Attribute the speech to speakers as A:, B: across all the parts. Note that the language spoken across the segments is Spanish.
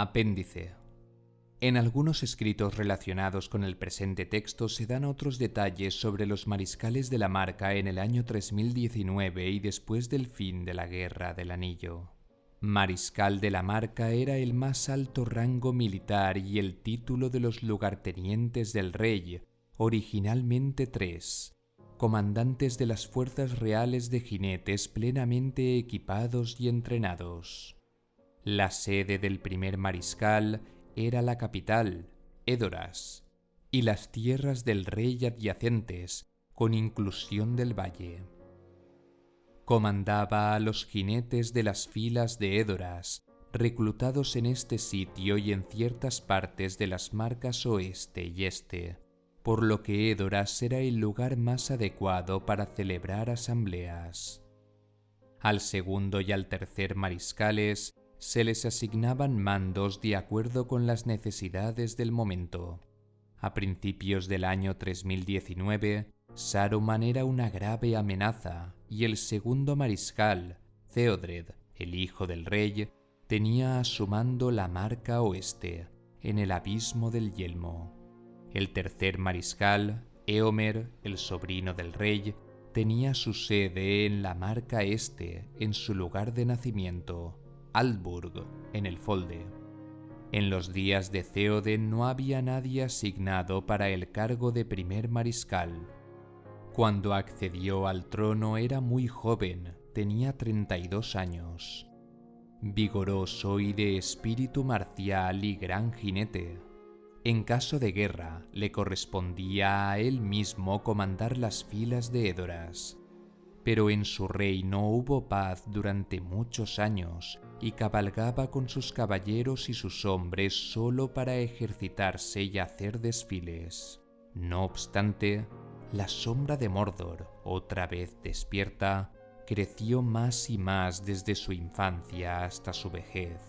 A: Apéndice. En algunos escritos relacionados con el presente texto se dan otros detalles sobre los mariscales de la Marca en el año 3019 y después del fin de la Guerra del Anillo. Mariscal de la Marca era el más alto rango militar y el título de los lugartenientes del rey, originalmente 3, comandantes de las fuerzas reales de jinetes plenamente equipados y entrenados. La sede del primer mariscal era la capital, Edoras, y las tierras del rey adyacentes, con inclusión del valle. Comandaba a los jinetes de las filas de Edoras, reclutados en este sitio y en ciertas partes de las marcas oeste y este, por lo que Edoras era el lugar más adecuado para celebrar asambleas. Al segundo y al tercer mariscales se les asignaban mandos de acuerdo con las necesidades del momento. A principios del año 3019, Saruman era una grave amenaza y el segundo mariscal, Theodred, el hijo del rey, tenía a su mando la Marca Oeste, en el abismo del Yelmo. El tercer mariscal, Éomer, el sobrino del rey, tenía su sede en la Marca Este, en su lugar de nacimiento, Aldburg, en el Folde. En los días de Theoden no había nadie asignado para el cargo de primer mariscal. Cuando accedió al trono era muy joven, tenía 32 años. Vigoroso y de espíritu marcial y gran jinete. En caso de guerra, le correspondía a él mismo comandar las filas de Edoras. Pero en su reino hubo paz durante muchos años y cabalgaba con sus caballeros y sus hombres solo para ejercitarse y hacer desfiles. No obstante, la sombra de Mordor, otra vez despierta, creció más y más desde su infancia hasta su vejez.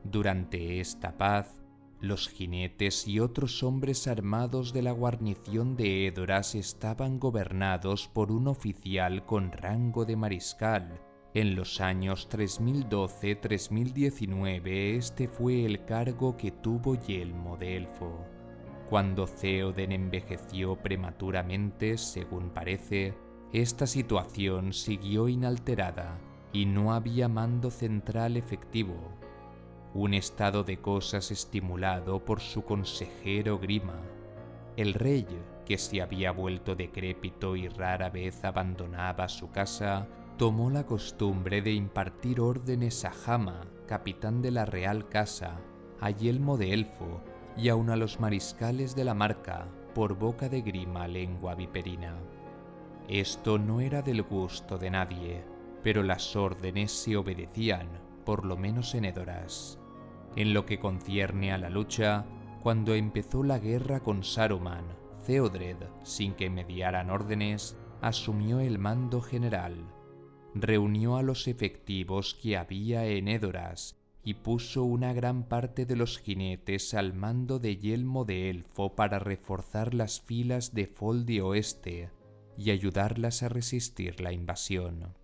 A: Durante esta paz, los jinetes y otros hombres armados de la guarnición de Edoras estaban gobernados por un oficial con rango de mariscal. En los años 3012-3019 este fue el cargo que tuvo Yelmo de Elfo. Cuando Theoden envejeció prematuramente, según parece, esta situación siguió inalterada y no había mando central efectivo. Un estado de cosas estimulado por su consejero Grima. El rey, que se había vuelto decrépito y rara vez abandonaba su casa, tomó la costumbre de impartir órdenes a Jama, capitán de la Real Casa, a Yelmo de Elfo y aun a los mariscales de la Marca, por boca de Grima lengua viperina. Esto no era del gusto de nadie, pero las órdenes se obedecían, por lo menos en Edoras. En lo que concierne a la lucha, cuando empezó la guerra con Saruman, Theodred, sin que mediaran órdenes, asumió el mando general. Reunió a los efectivos que había en Edoras y puso una gran parte de los jinetes al mando de Yelmo de Elfo para reforzar las filas de Folde Oeste y ayudarlas a resistir la invasión.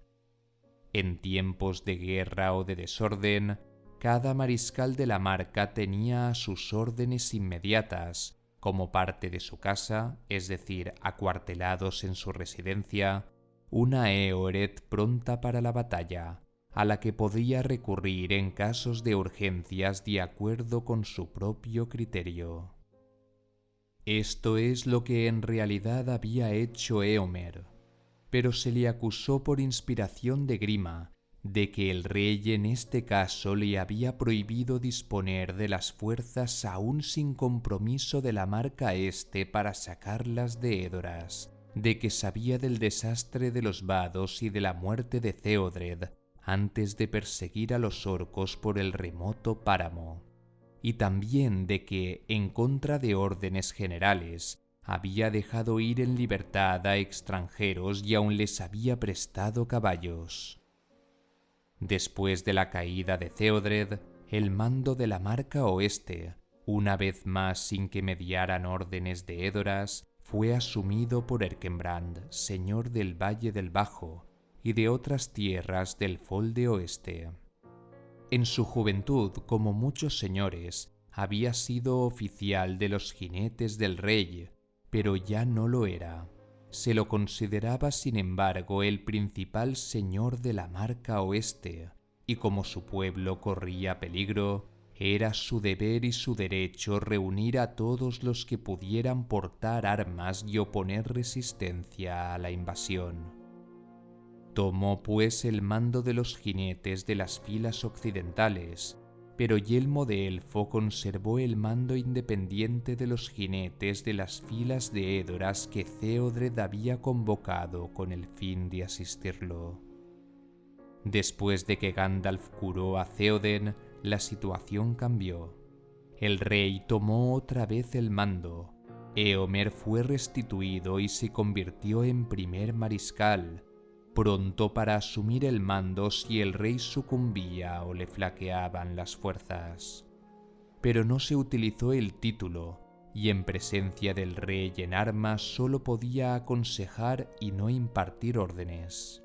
A: En tiempos de guerra o de desorden, cada mariscal de la Marca tenía a sus órdenes inmediatas, como parte de su casa, es decir, acuartelados en su residencia, una Eoret pronta para la batalla, a la que podía recurrir en casos de urgencias de acuerdo con su propio criterio. Esto es lo que en realidad había hecho Éomer, pero se le acusó por inspiración de Grima, de que el rey en este caso le había prohibido disponer de las fuerzas aún sin compromiso de la Marca Este para sacarlas de Edoras, de que sabía del desastre de los vados y de la muerte de Theodred antes de perseguir a los orcos por el remoto páramo, y también de que, en contra de órdenes generales, había dejado ir en libertad a extranjeros y aún les había prestado caballos. Después de la caída de Theodred, el mando de la Marca Oeste, una vez más sin que mediaran órdenes de Edoras, fue asumido por Erkenbrand, señor del Valle del Bajo y de otras tierras del Folde Oeste. En su juventud, como muchos señores, había sido oficial de los jinetes del rey, pero ya no lo era. Se lo consideraba, sin embargo, el principal señor de la Marca Oeste, y como su pueblo corría peligro, era su deber y su derecho reunir a todos los que pudieran portar armas y oponer resistencia a la invasión. Tomó pues el mando de los jinetes de las filas occidentales, pero Yelmo de Elfo conservó el mando independiente de los jinetes de las filas de Edoras que Theodred había convocado con el fin de asistirlo. Después de que Gandalf curó a Theoden, la situación cambió. El rey tomó otra vez el mando. Éomer fue restituido y se convirtió en primer mariscal, pronto para asumir el mando si el rey sucumbía o le flaqueaban las fuerzas. Pero no se utilizó el título, y en presencia del rey en armas solo podía aconsejar y no impartir órdenes.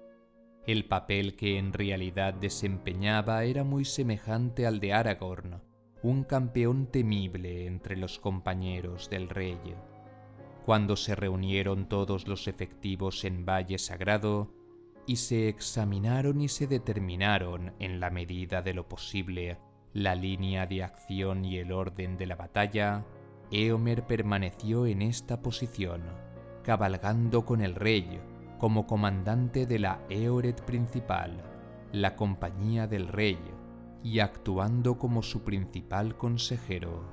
A: El papel que en realidad desempeñaba era muy semejante al de Aragorn, un campeón temible entre los compañeros del rey. Cuando se reunieron todos los efectivos en Valle Sagrado, y se examinaron y se determinaron, en la medida de lo posible, la línea de acción y el orden de la batalla, Éomer permaneció en esta posición, cabalgando con el rey, como comandante de la Éored principal, la compañía del rey, y actuando como su principal consejero.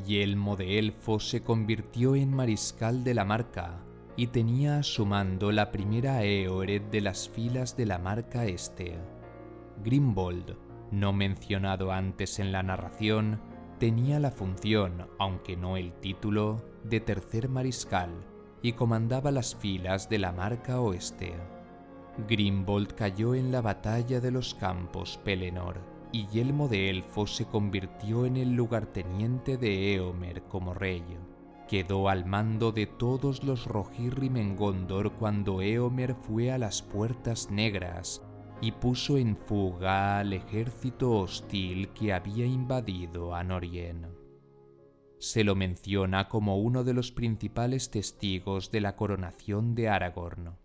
A: Yelmo de Elfo se convirtió en mariscal de la Marca, y tenía a su mando la primera Éored de las filas de la Marca Este. Grimbold, no mencionado antes en la narración, tenía la función, aunque no el título, de tercer mariscal, y comandaba las filas de la Marca Oeste. Grimbold cayó en la batalla de los Campos Pelennor, y Yelmo de Elfo se convirtió en el lugarteniente de Éomer como rey. Quedó al mando de todos los Rohirrim en Gondor cuando Éomer fue a las Puertas Negras y puso en fuga al ejército hostil que había invadido a Norien. Se lo menciona como uno de los principales testigos de la coronación de Aragorn.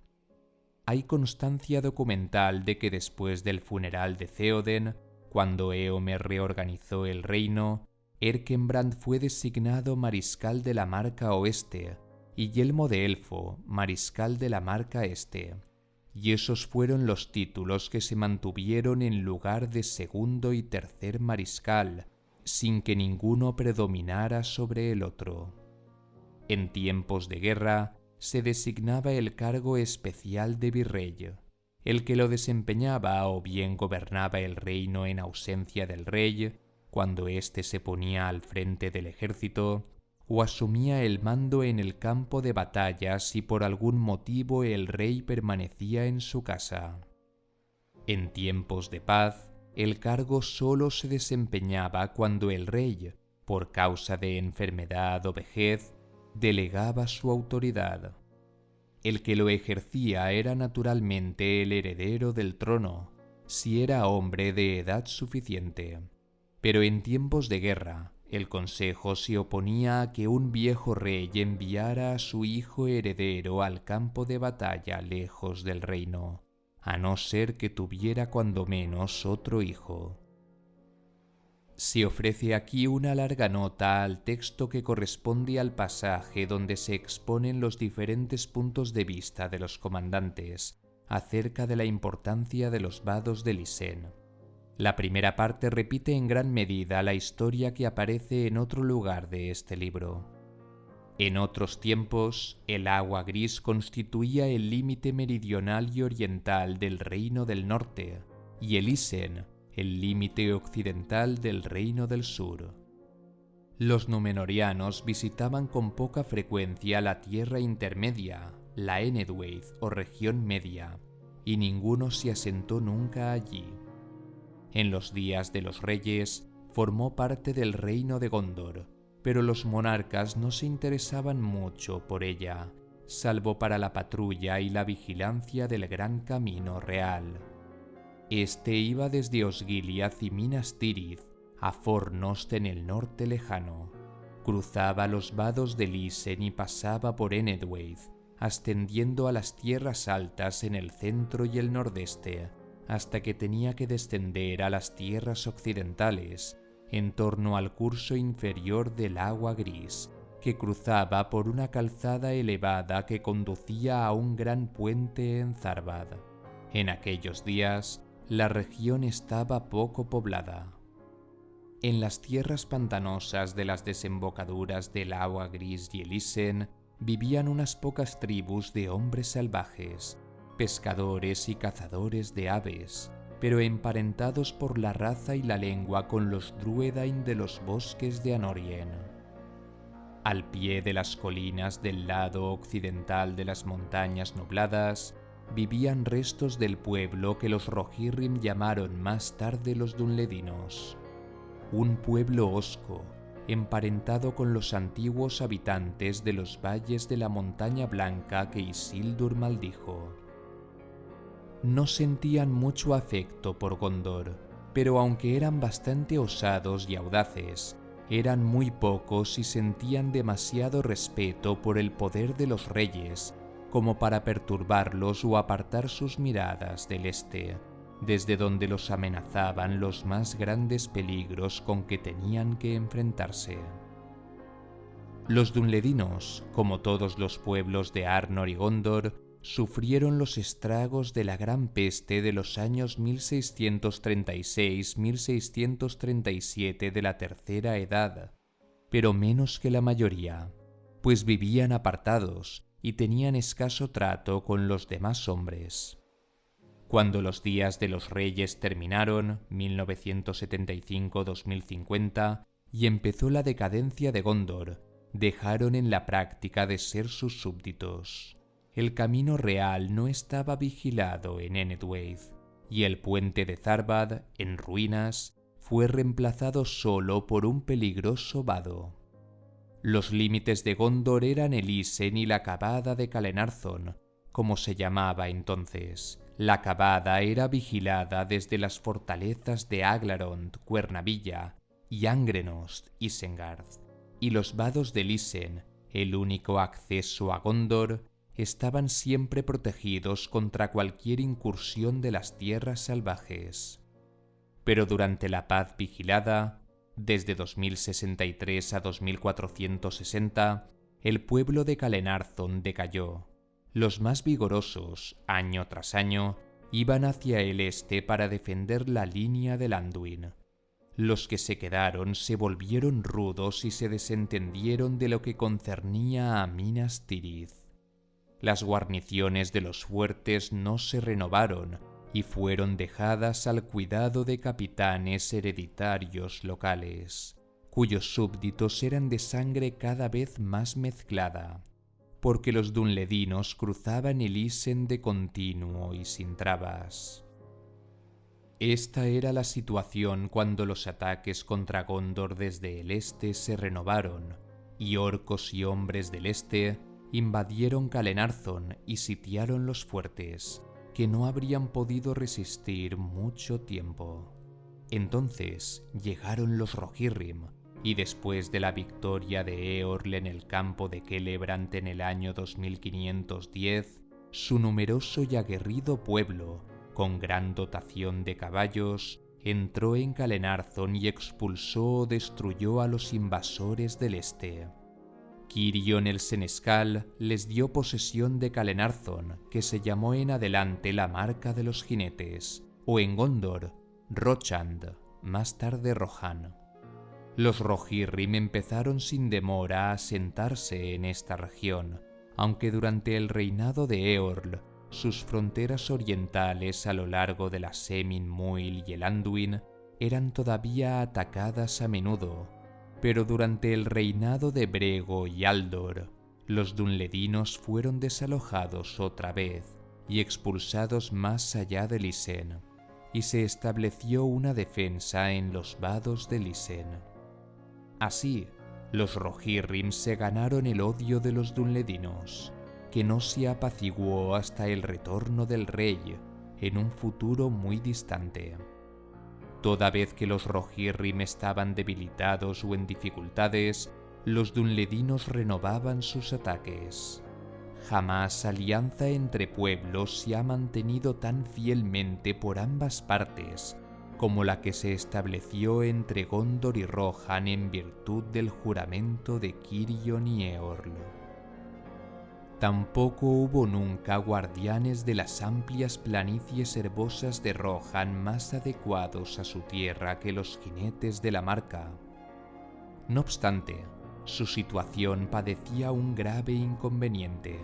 A: Hay constancia documental de que después del funeral de Theoden, cuando Éomer reorganizó el reino, Erkenbrand fue designado mariscal de la Marca Oeste y Yelmo de Elfo mariscal de la Marca Este, y esos fueron los títulos que se mantuvieron en lugar de segundo y tercer mariscal, sin que ninguno predominara sobre el otro. En tiempos de guerra se designaba el cargo especial de virrey, el que lo desempeñaba o bien gobernaba el reino en ausencia del rey, cuando éste se ponía al frente del ejército, o asumía el mando en el campo de batalla si por algún motivo el rey permanecía en su casa. En tiempos de paz, el cargo solo se desempeñaba cuando el rey, por causa de enfermedad o vejez, delegaba su autoridad. El que lo ejercía era naturalmente el heredero del trono, si era hombre de edad suficiente. Pero en tiempos de guerra, el consejo se oponía a que un viejo rey enviara a su hijo heredero al campo de batalla lejos del reino, a no ser que tuviera cuando menos otro hijo. Se ofrece aquí una larga nota al texto que corresponde al pasaje donde se exponen los diferentes puntos de vista de los comandantes acerca de la importancia de los vados de Lysenne. La primera parte repite en gran medida la historia que aparece en otro lugar de este libro. En otros tiempos, el agua gris constituía el límite meridional y oriental del Reino del Norte, y el Isen, el límite occidental del Reino del Sur. Los númenóreanos visitaban con poca frecuencia la Tierra Intermedia, la Enedweith o región media, y ninguno se asentó nunca allí. En los días de los reyes, formó parte del reino de Gondor, pero los monarcas no se interesaban mucho por ella, salvo para la patrulla y la vigilancia del gran camino real. Este iba desde Osgiliath y Minas Tirith a Fornost en el norte lejano. Cruzaba los vados de Isen y pasaba por Enedwaith, ascendiendo a las tierras altas en el centro y el nordeste, hasta que tenía que descender a las tierras occidentales, en torno al curso inferior del agua gris, que cruzaba por una calzada elevada que conducía a un gran puente en Zarbad. En aquellos días, la región estaba poco poblada. En las tierras pantanosas de las desembocaduras del agua gris y el Isen vivían unas pocas tribus de hombres salvajes, pescadores y cazadores de aves, pero emparentados por la raza y la lengua con los Druedain de los bosques de Anorien. Al pie de las colinas del lado occidental de las montañas nubladas, vivían restos del pueblo que los Rohirrim llamaron más tarde los Dunledinos. Un pueblo hosco, emparentado con los antiguos habitantes de los valles de la Montaña Blanca que Isildur maldijo. No sentían mucho afecto por Gondor, pero aunque eran bastante osados y audaces, eran muy pocos y sentían demasiado respeto por el poder de los reyes como para perturbarlos o apartar sus miradas del este, desde donde los amenazaban los más grandes peligros con que tenían que enfrentarse. Los Dunledinos, como todos los pueblos de Arnor y Gondor, sufrieron los estragos de la gran peste de los años 1636-1637 de la Tercera Edad, pero menos que la mayoría, pues vivían apartados y tenían escaso trato con los demás hombres. Cuando los días de los reyes terminaron, 1975-2050, y empezó la decadencia de Gondor, dejaron en la práctica de ser sus súbditos. El camino real no estaba vigilado en Enedwaith, y el puente de Zarbad, en ruinas, fue reemplazado solo por un peligroso vado. Los límites de Gondor eran el Isen y la Cabada de Calenarthon, como se llamaba entonces. La Cabada era vigilada desde las fortalezas de Aglarond, Cuernavilla, y Angrenost, Isengard, y los vados del Isen, el único acceso a Gondor, estaban siempre protegidos contra cualquier incursión de las tierras salvajes. Pero durante la paz vigilada, desde 2063 a 2460, el pueblo de Calenarthon decayó. Los más vigorosos, año tras año, iban hacia el este para defender la línea del Anduin. Los que se quedaron se volvieron rudos y se desentendieron de lo que concernía a Minas Tirith. Las guarniciones de los fuertes no se renovaron y fueron dejadas al cuidado de capitanes hereditarios locales, cuyos súbditos eran de sangre cada vez más mezclada, porque los Dunledinos cruzaban el Isen de continuo y sin trabas. Esta era la situación cuando los ataques contra Gondor desde el este se renovaron, y orcos y hombres del este invadieron Calenarthon y sitiaron los fuertes, que no habrían podido resistir mucho tiempo. Entonces llegaron los Rohirrim, y después de la victoria de Eorl en el campo de Celebrant en el año 2510, su numeroso y aguerrido pueblo, con gran dotación de caballos, entró en Calenarthon y expulsó o destruyó a los invasores del este. Cirion el Senescal les dio posesión de Calenarthon, que se llamó en adelante la Marca de los Jinetes, o en Gondor, Rochand, más tarde Rohan. Los Rohirrim empezaron sin demora a asentarse en esta región, aunque durante el reinado de Eorl, sus fronteras orientales a lo largo de la Semin Muil y el Anduin eran todavía atacadas a menudo. Pero durante el reinado de Brego y Aldor, los Dunledinos fueron desalojados otra vez y expulsados más allá del Isen, y se estableció una defensa en los vados del Isen. Así, los Rohirrim se ganaron el odio de los Dunledinos, que no se apaciguó hasta el retorno del rey, en un futuro muy distante. Toda vez que los Rohirrim estaban debilitados o en dificultades, los dunledinos renovaban sus ataques. Jamás alianza entre pueblos se ha mantenido tan fielmente por ambas partes como la que se estableció entre Gondor y Rohan en virtud del juramento de Cirion y Eorl. Tampoco hubo nunca guardianes de las amplias planicies herbosas de Rohan más adecuados a su tierra que los jinetes de la Marca. No obstante, su situación padecía un grave inconveniente,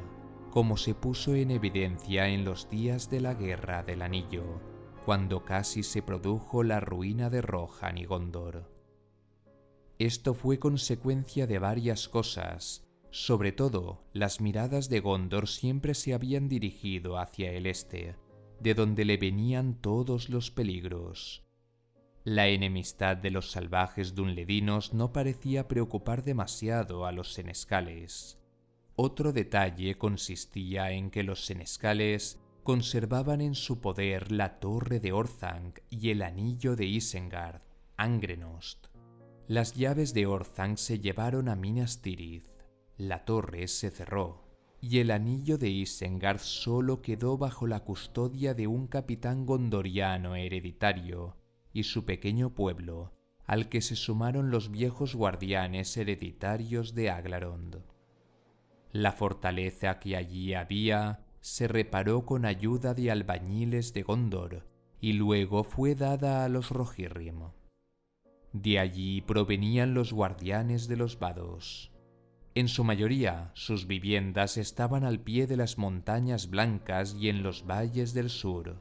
A: como se puso en evidencia en los días de la Guerra del Anillo, cuando casi se produjo la ruina de Rohan y Gondor. Esto fue consecuencia de varias cosas. Sobre todo, las miradas de Gondor siempre se habían dirigido hacia el este, de donde le venían todos los peligros. La enemistad de los salvajes dunledinos no parecía preocupar demasiado a los senescales. Otro detalle consistía en que los senescales conservaban en su poder la torre de Orthanc y el anillo de Isengard, Angrenost. Las llaves de Orthanc se llevaron a Minas Tirith, la torre se cerró, y el anillo de Isengard solo quedó bajo la custodia de un capitán gondoriano hereditario y su pequeño pueblo, al que se sumaron los viejos guardianes hereditarios de Aglarond. La fortaleza que allí había se reparó con ayuda de albañiles de Gondor y luego fue dada a los Rohirrim. De allí provenían los guardianes de los vados. En su mayoría, sus viviendas estaban al pie de las montañas blancas y en los valles del sur.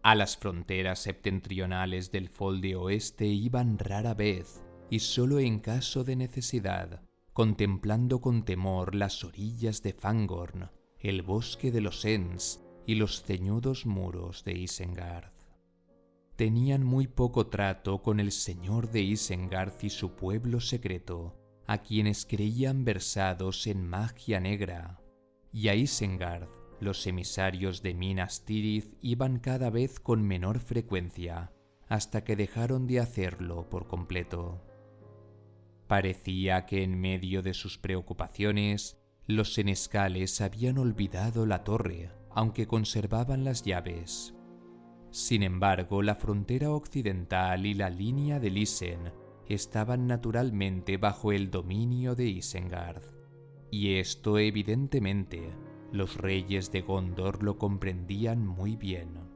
A: A las fronteras septentrionales del Folde Oeste iban rara vez y solo en caso de necesidad, contemplando con temor las orillas de Fangorn, el bosque de los Ents y los ceñudos muros de Isengard. Tenían muy poco trato con el señor de Isengard y su pueblo secreto, a quienes creían versados en magia negra, y a Isengard los emisarios de Minas Tirith iban cada vez con menor frecuencia, hasta que dejaron de hacerlo por completo. Parecía que en medio de sus preocupaciones, los senescales habían olvidado la torre, aunque conservaban las llaves. Sin embargo, la frontera occidental y la línea de Lisen estaban naturalmente bajo el dominio de Isengard, y esto evidentemente los reyes de Gondor lo comprendían muy bien.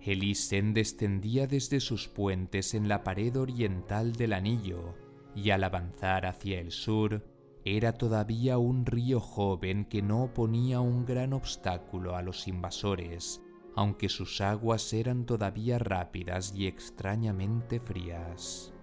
A: El Isen descendía desde sus puentes en la pared oriental del anillo, y al avanzar hacia el sur, era todavía un río joven que no oponía un gran obstáculo a los invasores, aunque sus aguas eran todavía rápidas y extrañamente frías.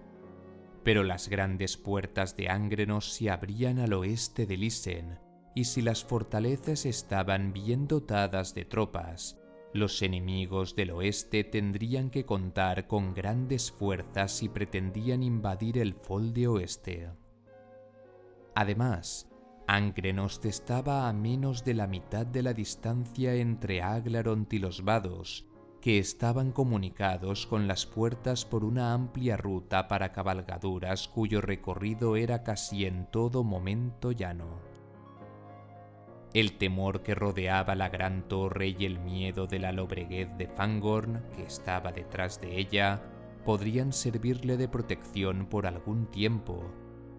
A: Pero las grandes puertas de Angrenos se abrían al oeste de Lisen, y si las fortalezas estaban bien dotadas de tropas, los enemigos del oeste tendrían que contar con grandes fuerzas si pretendían invadir el Folde Oeste. Además, Angrenost estaba a menos de la mitad de la distancia entre Aglarond y los vados, que estaban comunicados con las puertas por una amplia ruta para cabalgaduras cuyo recorrido era casi en todo momento llano. El temor que rodeaba la gran torre y el miedo de la lobreguez de Fangorn, que estaba detrás de ella, podrían servirle de protección por algún tiempo,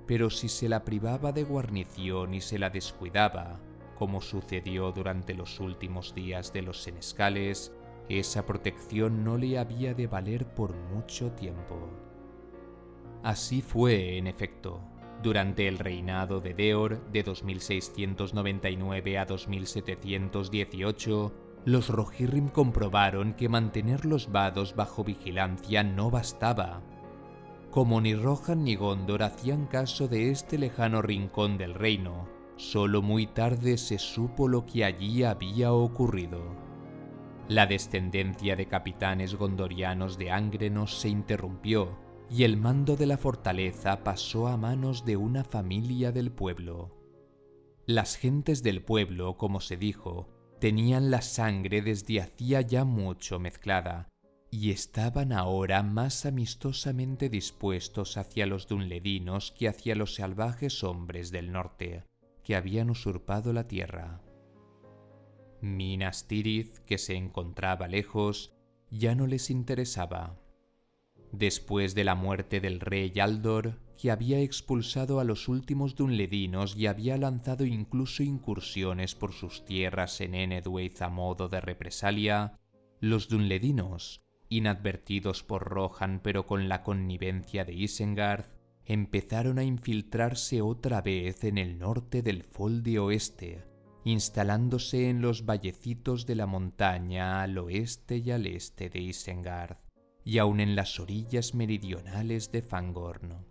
A: pero si se la privaba de guarnición y se la descuidaba, como sucedió durante los últimos días de los senescales, esa protección no le había de valer por mucho tiempo. Así fue, en efecto. Durante el reinado de Deor, de 2699 a 2718, los Rohirrim comprobaron que mantener los vados bajo vigilancia no bastaba. Como ni Rohan ni Gondor hacían caso de este lejano rincón del reino, solo muy tarde se supo lo que allí había ocurrido. La descendencia de capitanes gondorianos de Angrenos se interrumpió y el mando de la fortaleza pasó a manos de una familia del pueblo. Las gentes del pueblo, como se dijo, Tenían la sangre desde hacía ya mucho mezclada, y estaban ahora más amistosamente dispuestos hacia los dunledinos que hacia los salvajes hombres del norte, que habían usurpado la tierra. Minas Tirith, que se encontraba lejos, ya no les interesaba. Después de la muerte del rey Aldor, que había expulsado a los últimos dunledinos y había lanzado incluso incursiones por sus tierras en Enedwaith a modo de represalia, los dunledinos, inadvertidos por Rohan pero con la connivencia de Isengard, empezaron a infiltrarse otra vez en el norte del Folde Oeste, instalándose en los vallecitos de la montaña al oeste y al este de Isengard, y aun en las orillas meridionales de Fangorn.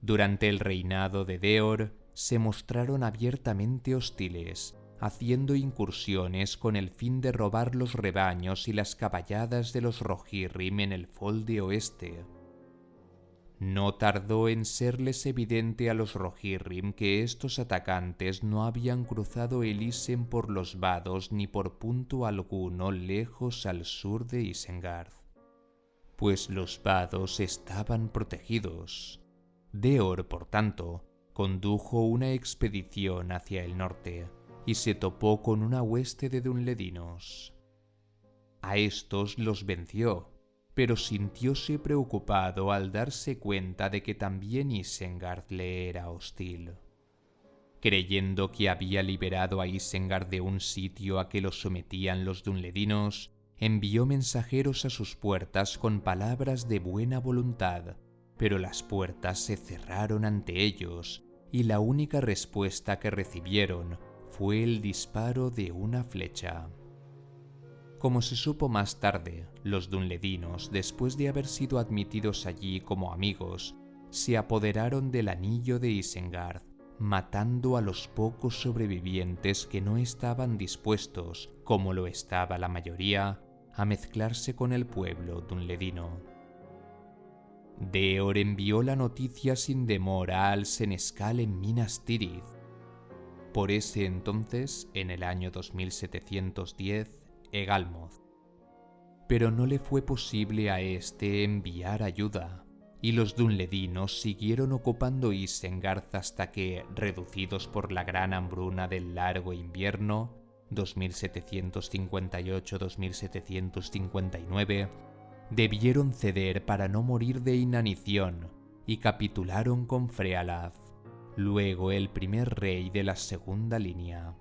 A: Durante el reinado de Deor se mostraron abiertamente hostiles, haciendo incursiones con el fin de robar los rebaños y las caballadas de los Rohirrim en el Folde Oeste. No tardó en serles evidente a los Rohirrim que estos atacantes no habían cruzado el Isen por los vados ni por punto alguno lejos al sur de Isengard, pues los vados estaban protegidos. Deor, por tanto, condujo una expedición hacia el norte y se topó con una hueste de dunledinos. A estos los venció, pero sintióse preocupado al darse cuenta de que también Isengard le era hostil. Creyendo que había liberado a Isengard de un sitio a que lo sometían los dunledinos, envió mensajeros a sus puertas con palabras de buena voluntad, pero las puertas se cerraron ante ellos y la única respuesta que recibieron fue el disparo de una flecha. Como se supo más tarde, los dunledinos, después de haber sido admitidos allí como amigos, se apoderaron del anillo de Isengard, matando a los pocos sobrevivientes que no estaban dispuestos, como lo estaba la mayoría, a mezclarse con el pueblo dunledino. Deor envió la noticia sin demora al senescal en Minas Tirith. Por ese entonces, en el año 2710, Egalmoth. Pero no le fue posible a este enviar ayuda, y los dunledinos siguieron ocupando Isengard hasta que, reducidos por la gran hambruna del largo invierno, 2758-2759, debieron ceder para no morir de inanición y capitularon con Frealaf, luego el primer rey de la segunda línea.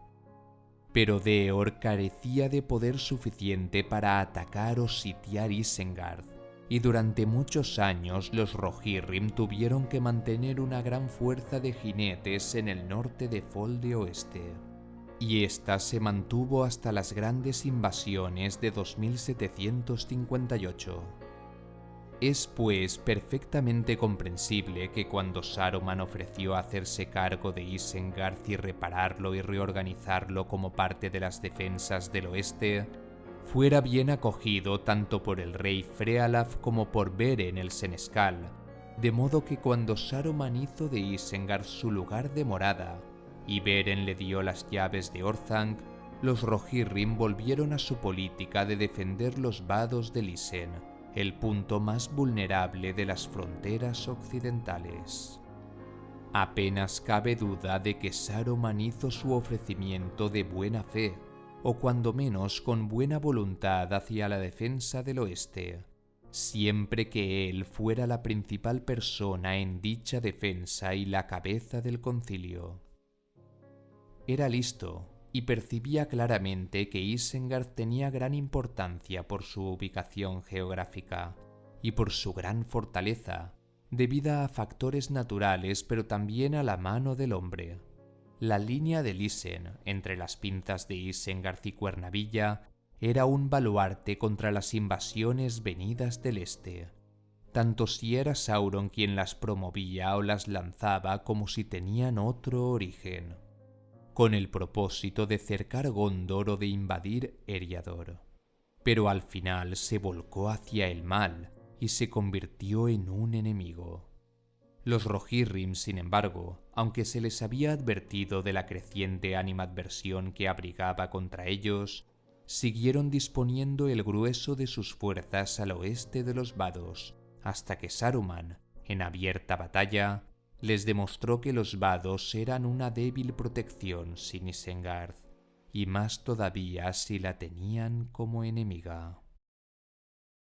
A: Pero Deor carecía de poder suficiente para atacar o sitiar Isengard, y durante muchos años los Rohirrim tuvieron que mantener una gran fuerza de jinetes en el norte de Folde Oeste, y ésta se mantuvo hasta las grandes invasiones de 2758. Es pues perfectamente comprensible que cuando Saruman ofreció hacerse cargo de Isengard y repararlo y reorganizarlo como parte de las defensas del oeste, fuera bien acogido tanto por el rey Frealaf como por Beren el senescal, de modo que cuando Saruman hizo de Isengard su lugar de morada y Beren le dio las llaves de Orthanc, los Rohirrim volvieron a su política de defender los vados del Isen, el punto más vulnerable de las fronteras occidentales. Apenas cabe duda de que Saruman hizo su ofrecimiento de buena fe, o cuando menos con buena voluntad hacia la defensa del oeste, siempre que él fuera la principal persona en dicha defensa y la cabeza del concilio. Era listo y percibía claramente que Isengard tenía gran importancia por su ubicación geográfica y por su gran fortaleza, debida a factores naturales pero también a la mano del hombre. La línea del Isen, entre las pinzas de Isengard y Cuernavilla, era un baluarte contra las invasiones venidas del este, tanto si era Sauron quien las promovía o las lanzaba como si tenían otro origen, con el propósito de cercar Gondor o de invadir Eriador. Pero al final se volcó hacia el mal y se convirtió en un enemigo. Los Rohirrim, sin embargo, aunque se les había advertido de la creciente animadversión que abrigaba contra ellos, siguieron disponiendo el grueso de sus fuerzas al oeste de los Vados, hasta que Saruman, en abierta batalla, les demostró que los Vados eran una débil protección sin Isengard, y más todavía si la tenían como enemiga.